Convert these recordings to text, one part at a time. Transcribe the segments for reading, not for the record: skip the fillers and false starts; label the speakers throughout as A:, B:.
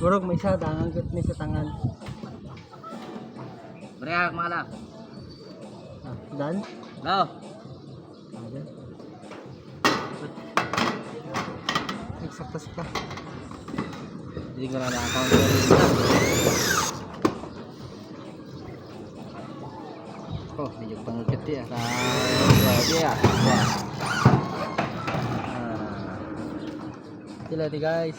A: Murag may isa dangagot ni sa tangan.
B: Beriak malam.
A: Dan?
B: Go.
A: Eksakta-sakta.
B: Jadi kalau ada account oh, medyo pangkit ya. Dia.
A: Sila di guys.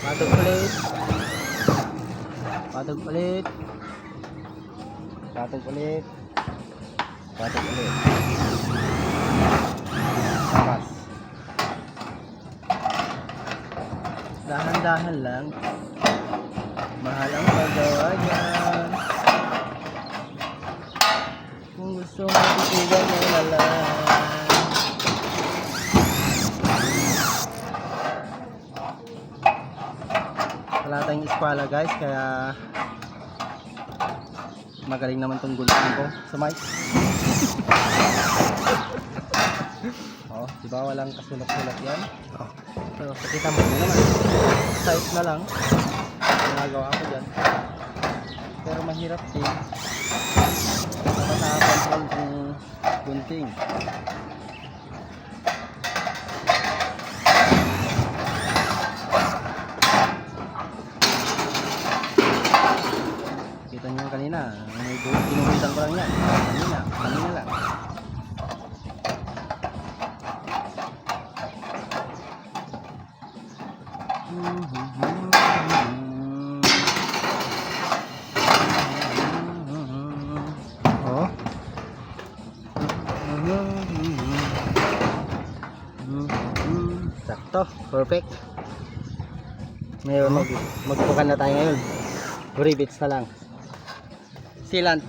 A: Patog ulit. Patog ulit. Patog ulit. Patog ulit. Tapos. Dahan-dahan lang. Mahal ang paggawa yan. Kung gusto mo titigan mo na lang. Wala tayong eskwala guys, kaya magaling naman tong gulong ko sa mic. Oh, diba walang kasulat-sulat yan? Oh. So, pakita mo naman. Size na lang. Ginagawa ko dyan. Pero mahirap din. Basta nakakontrol yung gunting. Kita nyo kanina. Pinuhulitan ko lang yan. Kanina lang. Oh. Sakto, perfect. Ngayon magpukan na tayo ngayon. Rivets na lang. Sealant.